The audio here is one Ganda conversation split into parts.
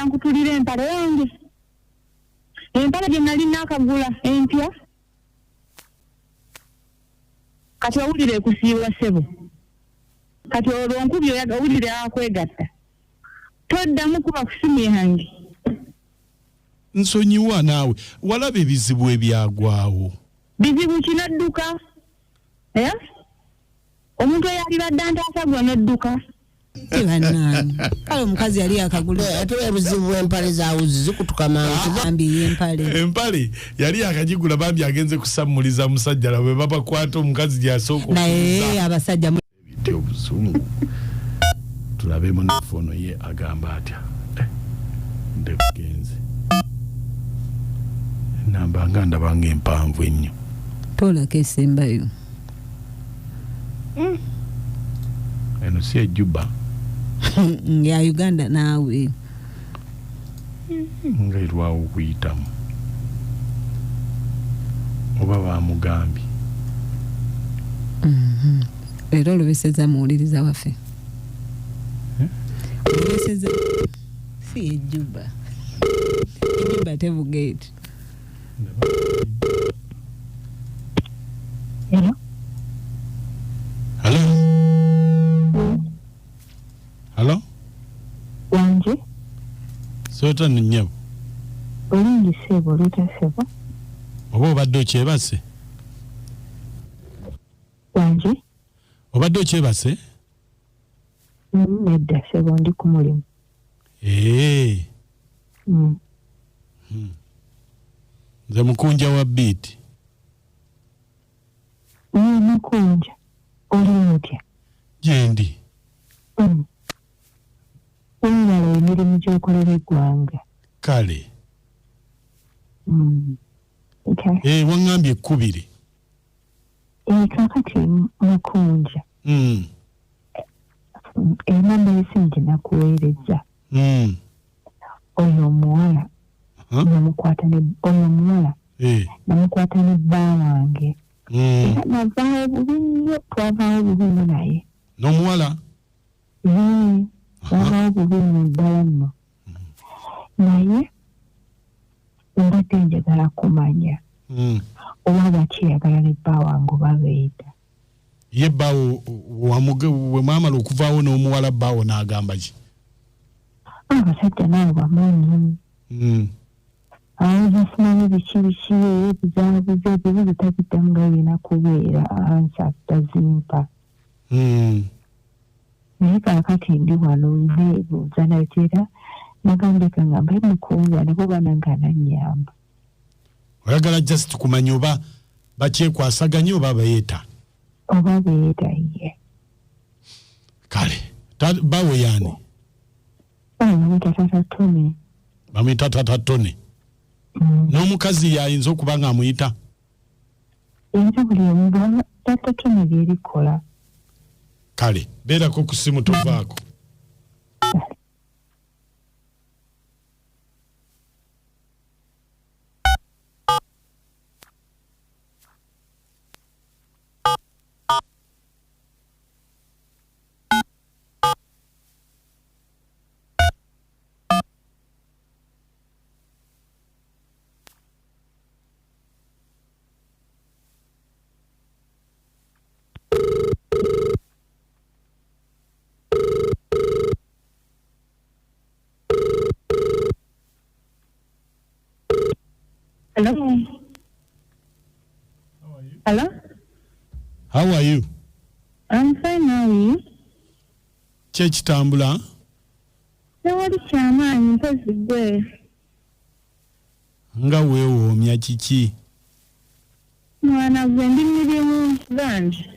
nkutulira empale yange. Empale gye nali nakagula empya. Kati owulire kusiibwa ssebo. Kati olwo nkubye owulire akwegatta. Toddamu kuba ku simu yange. Nsonyiwa naawe walaba ebizibu ebyagwawo. Bizibu kinadduka. Omuntu eyalibadde ntaasagwa n'odduka. Tibanani. Kale omukazi yali akagula ate ebizibu empale zaawuzi zikutukama bambi empale. Empale yali akagigula bambi agenze kusammuliza musajja lawe baba kwata omukazi gyasooka. Naye abasajja bite obuzungu. Tulabe mu fono ye agamba atya. Ndegenze. Namba nganda bange empanvu ennyo. Tola kesembayo. Eno si Juba. Ya Uganda naawe. Ngairwawo kuyitamu. Oba bamugambi. Era olubeseza muwuliriza waffe. Olubeseza si Juba. Juba tebugate. Hello? Hello? Hello? Wanje? Sota nnyabo. Olingi sebo, lita sebo. Oba obadde okyebase? Wanje? Obadde okyebase? Nedda sebo ndi ku mulimu. Nze mukunja wa beat. Mukunja. Oli mutya? Gyendi. Olala emirimu gy'okolera eggwanga. Kale. Okay. Wangambye ekkubiri. Kakati mukunja. Enamba y'esente nakuweereza. Oyo omuwala. Namukwata ne bba wange. Navaawo bubi nnyo, twavaawo bubi nnyo naye. N'omuwala? Twavaawo bubi nnyo ddala nno. Naye mbadde njagala kumanya oba bakiyagala ne bba wange oba beeta. Ye bbaawo we mwamala okuvaawo n'omuwala bbaawo n'agamba ki? Abasajja nabo bamanyi. Abafunamu biki ebizaabuze ebibuzo tabiddamu nga birina kubeera ansa tazimpa. Naye kaakati ndi wano neebuuza nateera nagambye kangamba mukunja nabo bananga anannyamba. Oyagala just kumanya oba bakyekwasaganya oba beeta? Oba beeta ye. Kale bawo yaani? Bamuyita Tata Tone. Bamuyita Tata Tone. N'omukazi yayinza okuba ng'amuyita? Eyinza buli omu Tata Tone byerikola. Kale beerako ku simu tovaako. Hello. Hello. How are you? I'm fine, how are you? Kyekitambula? Tewali kyamaanyi mpozi gwe. Nga weewoomya kiki? Mwana gwe ndi mirimu bangi.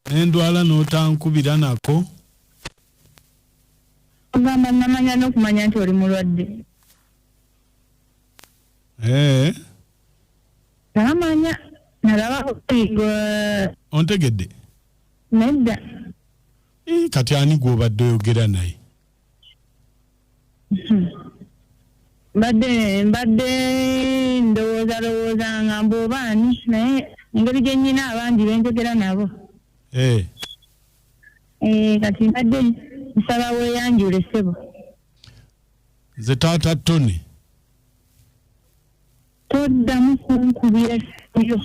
Endwala n'otankubira nako? Ogamba namanya n'okumanya nti oli mulwadde. Namanya nalaba okuyiga. Ontegedde? Nedda. Kati ani gw'obadde oyogera naye? Mbadde ndowooza nga mb'obaani naye engeri gye nnyina abandi benjogera nabo. Kati mbadde nsaba weeyanjule ssebo. Nze taata Tony. Toddamu kunkubira yo.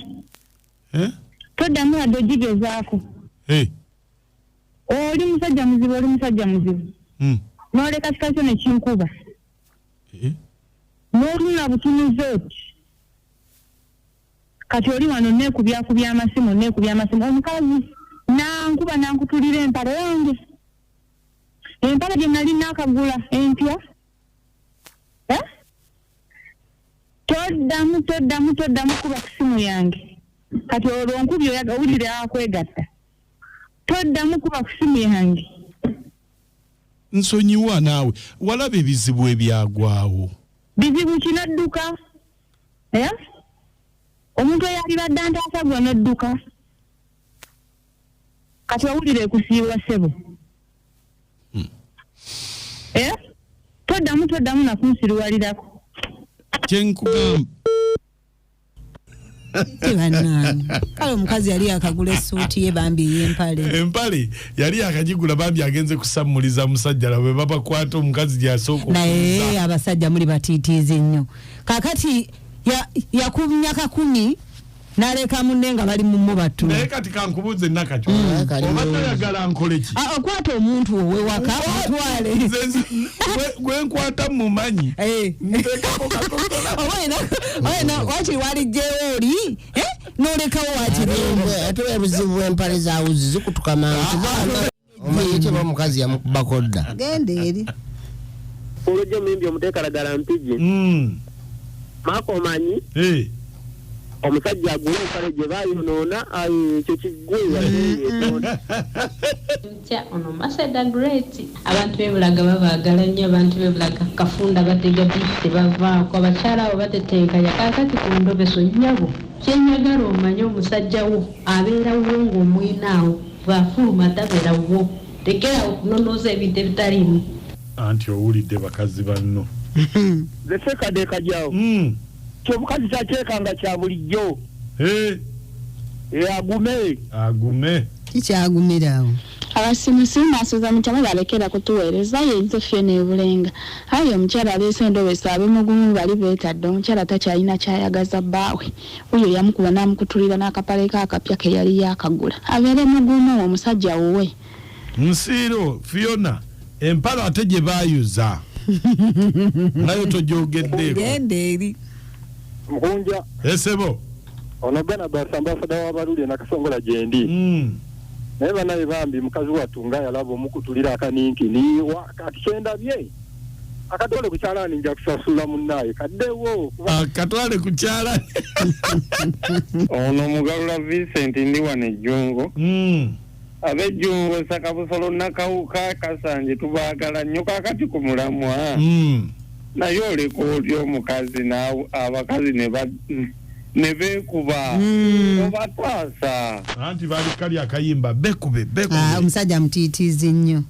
Toddamu adojigezaako. Oli musajja muzibu. N'oleka kikakyo ne kinkuba. N'oluna butunuzi oti. Kati oli wano neekubya amasimu. Omukazi nankutulira empale yange. Empale gye nali naakagula empya. Toddamu kuba ku simu yange. Kati olwo nkubye owulire Kwegatta. Toddamu kuba ku simu yange. Nsonyiwa naawe walaba ebizibu ebyagwawo. Bizibu kinadduka. Omuntu eyalibadde antaasagwa n'edduka. Kati owulire kusiibwa ssebo. Toddamu nakunsiruwalirako. Kyenkugamba. Kale omukazi yali akagula essuuti ye bambi y'empale. Empale yali akagigula bambi agenze kusammuliza musajja la bwe babakwata omukazi gyasooka. Naye abasajja muli batiitiizi nnyo. Kakati yakumya 10 n'aleka munne nga bali mu battu. Naye kati kankubuuze nakakyo. Obadde oyagala nkole ki? Okwata omuntu owe waka mutwale. Gwe nkwata mumanyi. Oyena wakiri walijjewo oli n'olekawo wakiri. Ate ebizibu empale za wuzi zikutuka mantu. Omanyi kye omukazi yamukubako dda. Genda eri. Olujja mimbi omuteekalagala mpigi. Maako omanyi? Omusajja agula empale gye baayonoona ekyo kiggweya yeetonda. Ono Maseda Great. Abantu b'ebulaga babaagala nnyo, abantu b'ebulaga kafunda batega bisi bavaako, abakyala abo batetenkanya kaakati ku ndobeso nnyabo. Kyenjagala omanye omusajja wo abeera wo ng'omwinaawo bw'afuluma tabeera wo. Tekera okunonooza ebintu ebitaliimu. Anti owulidde bakazi banno. Ze seekadeeka gyawo. Kyomukazi kyakyekanga kya bulijjo. Agume. Kikyagumirawo. Abasimusimu maasoza mutama balekera kutuweereza yenze fye n'ebulenga. Ayi omukyala aleese endobeso ab'emugumu bali beetadde omukyala takyalina kyayagaza bbaawe. Oyo yamukuba n'amukutulira n'akapale kaakapya ke yali yaakagula. Abeere mugumu omusajja wuwe. Nsiiro Fiona empala ate gye baayuza. Nayo tojogeddeeko. Genda eri. Mkunja. Esebo. Ono bana basambasada w'abaluli nakasongola gyendi. Naye banaye bambi mukazi wattu nga yalaba omukutulira akaninkini kati kyendabye. Akatwale ku kyalaani nja kusasula munnaye kaddewo. Akatwale ku kyalaani. Ono Mugalula Vincent ndi wano ejjungo. Ab'ejjungo Sakabusolo nakawuka Kasanje tubaagala nnyo kakati ku mulamwa. Naye oleka oli omukazi abakazi ne beekuba obatwasa. Anti baali kali akayimba bekube. Omusajja mutiitiizi nnyo.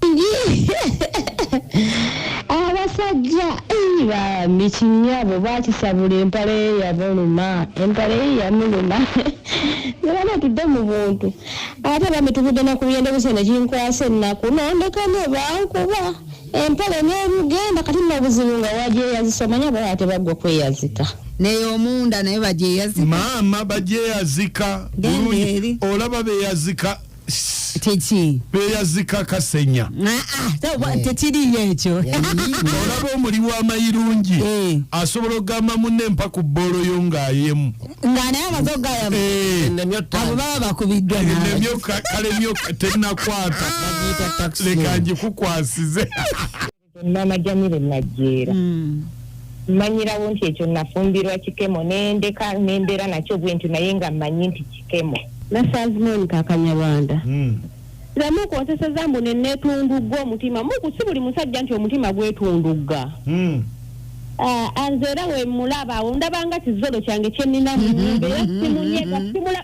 Abasajja bambi kinyabo bakisabula empale yabuluma. Empale yamuluma. Yabana tudde mu buntu. Ate bamitubudde na kubiyende busene kinkwase ennaku nondeka ne bankuba. Empale n'ebigenda kati n'obuzibu nga wagyeyazisomanya ate bagwa kweyazika. N'ey'omunda naye bagyeyazika. Maama bagyeyazika. Olaba beyazika. Teki. Beyazika Kasenya. Tekiriyo ekyo. Olaba omuli w'amayirungi. Asobola okugamba munne mpa ku bboolo yo ng'ayemu. Nga naye amaze okugayamo. Abo baba bakubiddwa nawe. Nemyo kalemyo tennakwata. Leka ngikukwasize. Mama Jamile Najera. Manyirawo nti ekyo nafumbirwa kikemo n'endera nakyo bwentu naye nga mmanyi nti kikemo. Nasanzimoni kakanyabanda. Zamu kwoseseza mbu neetundugga omutima. Muku si buli musajja nti omutima gwetundugga. Anzera we mulaba ndabanga kizolo kyange kyennina mu nnyumba era simunyega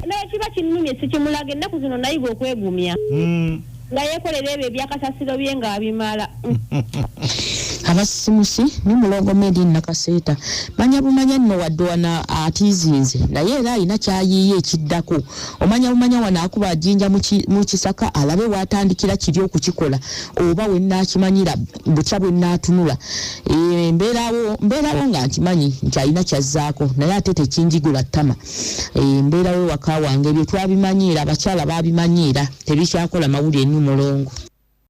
naye kiba kinnumye sikimulaga ennaku zino nayiga okwegumya. Nga yeekolera ebyo ebyakasasiro bye ng'abimala. abasimusi ni mulongo medi nakaseta manya bumanya nno wadwana atizinze naye era ina kyayiye ekiddako omanya bumanya wana akuba jinja mu kisaka alabe watandikira kiri okukikola oba wenna kimanyira bucha bwenna tunula mbeerawo nga nkimanyi nkyalina kyazzaako naye ate tekinjigula ttama mbeerawo waka wange ebyo twabimanyira abakyala babimanyiira tebikyakola mawulire ni mulongo